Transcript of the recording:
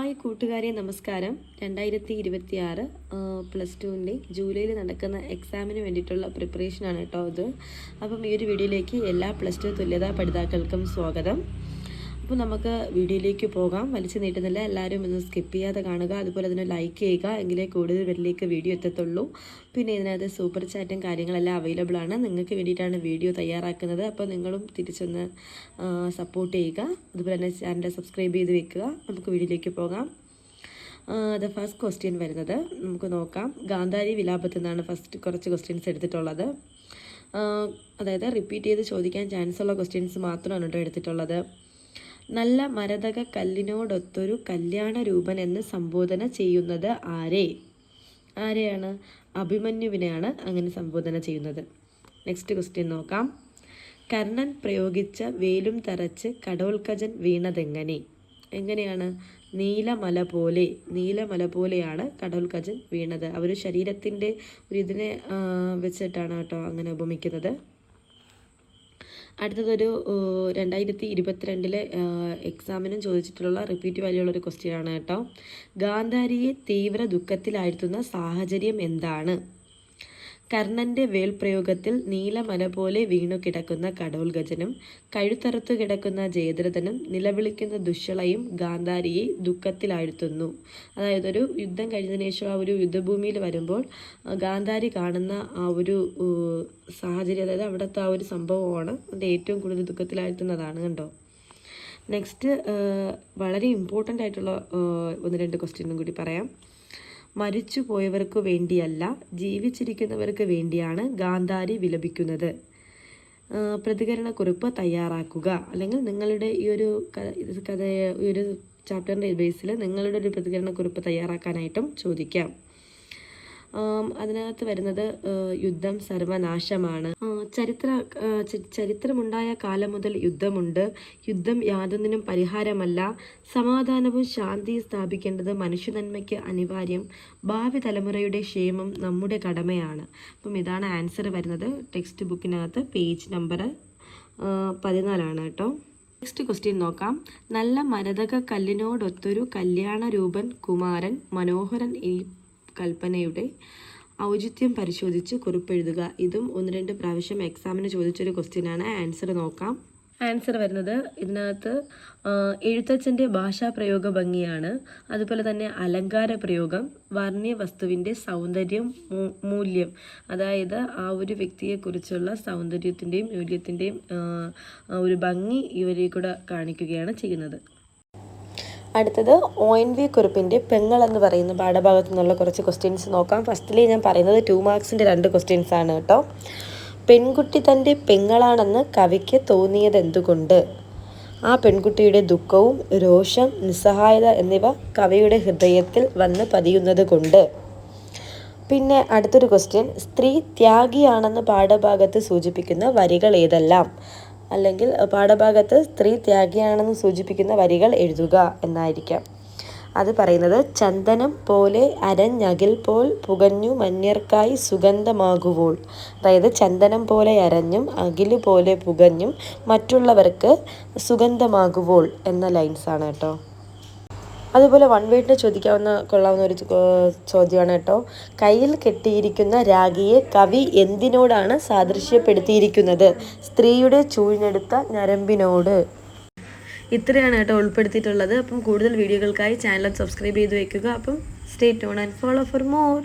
Hi കൂട്ടുകാരെ, നമസ്കാരം. 2026 plus ടുവിൻ്റെ ജൂലൈയിൽ നടക്കുന്ന എക്സാമിന് വേണ്ടിയിട്ടുള്ള പ്രിപ്പറേഷനാണ് കേട്ടോ ഇത്. അപ്പം ഈ ഒരു വീഡിയോയിലേക്ക് എല്ലാ പ്ലസ് ടു തുല്യതാ പഠിതാക്കൾക്കും സ്വാഗതം. അപ്പോൾ നമുക്ക് വീഡിയോയിലേക്ക് പോകാം. വലിച്ചു നീട്ടുന്നില്ല, എല്ലാവരും ഒന്ന് സ്കിപ്പ് ചെയ്യാതെ കാണുക. അതുപോലെ തന്നെ ലൈക്ക് ചെയ്യുക, എങ്കിലേ കൂടുതൽ പേരിലേക്ക് വീഡിയോ എത്തത്തുള്ളൂ. പിന്നെ ഇതിനകത്ത് സൂപ്പർ ചാറ്റും കാര്യങ്ങളെല്ലാം അവൈലബിൾ ആണ്. നിങ്ങൾക്ക് വേണ്ടിയിട്ടാണ് വീഡിയോ തയ്യാറാക്കുന്നത്. അപ്പോൾ നിങ്ങളും തിരിച്ചൊന്ന് സപ്പോർട്ട് ചെയ്യുക. അതുപോലെ തന്നെ ചാനൽ സബ്സ്ക്രൈബ് ചെയ്ത് വെക്കുക. നമുക്ക് വീഡിയോയിലേക്ക് പോകാം. ദ ഫസ്റ്റ് ക്വസ്റ്റ്യൻ വരുന്നത് നമുക്ക് നോക്കാം. ഗാന്ധാരി വിലാപത്തിൽ നിന്നാണ് ഫസ്റ്റ് കുറച്ച് ക്വസ്റ്റ്യൻസ് എടുത്തിട്ടുള്ളത്. അതായത് റിപ്പീറ്റ് ചെയ്ത് ചോദിക്കാൻ ചാൻസ് ഉള്ള ക്വസ്റ്റ്യൻസ് മാത്രമാണ് കേട്ടോ എടുത്തിട്ടുള്ളത്. നല്ല മരതക കല്ലിനോടൊത്തൊരു കല്യാണ രൂപൻ എന്ന് സംബോധന ചെയ്യുന്നത് ആരെയാണ്? അഭിമന്യുവിനെയാണ് അങ്ങനെ സംബോധന ചെയ്യുന്നത്. നെക്സ്റ്റ് ക്വസ്റ്റ്യൻ നോക്കാം. കർണൻ പ്രയോഗിച്ച വേലും തറച്ച് കടോൽക്കജൻ എങ്ങനെയാണ്? നീലമല പോലെയാണ് കടോൽക്കജൻ വീണത്. അവർ ശരീരത്തിൻ്റെ ഒരു ഇതിനെ വെച്ചിട്ടാണ് കേട്ടോ അങ്ങനെ ഉപമിക്കുന്നത്. അടുത്തതൊരു 2022 എക്സാമിനും ചോദിച്ചിട്ടുള്ള റിപ്പീറ്റ് വാല്യുള്ളൊരു ക്വസ്റ്റ്യൻ ആണ് കേട്ടോ. ഗാന്ധാരിയെ തീവ്ര ദുഃഖത്തിലാഴ്ത്തുന്ന സാഹചര്യം എന്താണ്? കർണൻ്റെ വേൽപ്രയോഗത്തിൽ നീലമല പോലെ വീണു കിടക്കുന്ന കടോൽഗജനും കഴുത്തറുത്തു കിടക്കുന്ന ജയദ്രഥനും നിലവിളിക്കുന്ന ദുശ്ശളയും ഗാന്ധാരിയെ ദുഃഖത്തിലാഴ്ത്തുന്നു. അതായത് ഒരു യുദ്ധം കഴിഞ്ഞതിന് ശേഷം ആ ഒരു യുദ്ധഭൂമിയിൽ വരുമ്പോൾ ഗാന്ധാരി കാണുന്ന ആ ഒരു സാഹചര്യം, അതായത് അവിടുത്തെ ആ ഒരു സംഭവമാണ് അതിൻ്റെ ഏറ്റവും കൂടുതൽ ദുഃഖത്തിലാഴ്ത്തുന്നതാണ് കണ്ടോ. നെക്സ്റ്റ് വളരെ ഇമ്പോർട്ടൻ്റ് ആയിട്ടുള്ള 1-2 ക്വസ്റ്റ്യനും കൂടി പറയാം. മരിച്ചു പോയവർക്ക് വേണ്ടിയല്ല, ജീവിച്ചിരിക്കുന്നവർക്ക് വേണ്ടിയാണ് ഗാന്ധാരി വിലപിക്കുന്നത്. പ്രതികരണക്കുറിപ്പ് തയ്യാറാക്കുക. അല്ലെങ്കിൽ നിങ്ങളുടെ ഈ ഒരു ഈ ഒരു ചാപ്റ്ററിൻ്റെ ബേസിൽ നിങ്ങളുടെ ഒരു പ്രതികരണക്കുറിപ്പ് തയ്യാറാക്കാനായിട്ടും ചോദിക്കാം. അതിനകത്ത് വരുന്നത് യുദ്ധം സർവനാശമാണ്. ചരിത്രമുണ്ടായ കാലം മുതൽ യുദ്ധമുണ്ട്. യുദ്ധം യാതൊന്നിനും പരിഹാരമല്ല. സമാധാനവും ശാന്തിയും സ്ഥാപിക്കേണ്ടത് മനുഷ്യനന്മയ്ക്ക് അനിവാര്യം. ഭാവി തലമുറയുടെ ക്ഷേമം നമ്മുടെ കടമയാണ്. അപ്പം ഇതാണ് ആൻസർ വരുന്നത്. ടെക്സ്റ്റ് ബുക്കിനകത്ത് പേജ് നമ്പർ 14 കേട്ടോ. നെക്സ്റ്റ് ക്വസ്റ്റ്യൻ നോക്കാം. നല്ല മരതക കല്ലിനോടൊത്തൊരു കല്യാണ രൂപൻ കുമാരൻ മനോഹരൻ ഈ കൽപ്പനയുടെ ഔചിത്യം പരിശോധിച്ച് കുറിപ്പെഴുതുക. ഇതും 1-2 പ്രാവശ്യം എക്സാമിന് ചോദിച്ചൊരു ക്വസ്റ്റ്യനാണ്. ആൻസർ നോക്കാം. ആൻസർ വരുന്നത് ഇതിനകത്ത് എഴുത്തച്ഛൻ്റെ ഭാഷാപ്രയോഗ ഭംഗിയാണ്. അതുപോലെ തന്നെ അലങ്കാര പ്രയോഗം, വർണ്ണ്യ വസ്തുവിൻ്റെ സൗന്ദര്യം, മൂല്യം, അതായത് ആ ഒരു വ്യക്തിയെക്കുറിച്ചുള്ള സൗന്ദര്യത്തിൻ്റെയും മൂല്യത്തിൻ്റെയും ഒരു ഭംഗി ഇവരെ കൂടെ കാണിക്കുകയാണ് ചെയ്യുന്നത്. അടുത്തത് ONV കുറുപ്പിൻ്റെ പെങ്ങൾ എന്ന് പറയുന്ന പാഠഭാഗത്തു നിന്നുള്ള കുറച്ച് ക്വസ്റ്റ്യൻസ് നോക്കാം. ഫസ്റ്റിലേ ഞാൻ പറയുന്നത് 2 മാർക്സിൻ്റെ 2 ക്വസ്റ്റ്യൻസ് ആണ് കേട്ടോ. പെൺകുട്ടി തൻ്റെ പെങ്ങളാണെന്ന് കവിക്ക് തോന്നിയത് എന്തുകൊണ്ട്? ആ പെൺകുട്ടിയുടെ ദുഃഖവും രോഷം, നിസ്സഹായത എന്നിവ കവിയുടെ ഹൃദയത്തിൽ വന്ന് പതിയുന്നത് കൊണ്ട്. പിന്നെ അടുത്തൊരു ക്വസ്റ്റ്യൻ, സ്ത്രീ ത്യാഗിയാണെന്ന് പാഠഭാഗത്ത് സൂചിപ്പിക്കുന്ന വരികൾ ഏതെല്ലാം? അല്ലെങ്കിൽ പാഠഭാഗത്ത് സ്ത്രീ ത്യാഗിയാണെന്ന് സൂചിപ്പിക്കുന്ന വരികൾ എഴുതുക എന്നായിരിക്കാം. അത് പറയുന്നത് ചന്ദനം പോലെ അരഞ്ഞകിൽ പോൽ പുകഞ്ഞു മന്യർക്കായി സുഗന്ധമാകുവോൾ. അതായത് ചന്ദനം പോലെ അരഞ്ഞും അകില് പോലെ പുകഞ്ഞും മറ്റുള്ളവർക്ക് സുഗന്ധമാകുവോൾ എന്ന ലൈൻസാണ് കേട്ടോ. അതുപോലെ 1 വേർഡിന് കൊള്ളാവുന്ന ഒരു ചോദ്യമാണ് കേട്ടോ. കയ്യിൽ കെട്ടിയിരിക്കുന്ന രാഗിയെ കവി എന്തിനോടാണ് സാദൃശ്യപ്പെടുത്തിയിരിക്കുന്നത്? സ്ത്രീയുടെ ചൂഴ്ന്നെടുത്ത ഞരമ്പിനോട്. ഇത്രയാണ് കേട്ടോ ഉൾപ്പെടുത്തിയിട്ടുള്ളത്. അപ്പം കൂടുതൽ വീഡിയോകൾക്കായി ചാനൽ സബ്സ്ക്രൈബ് ചെയ്ത് വയ്ക്കുക. അപ്പം stay tune and follow for more.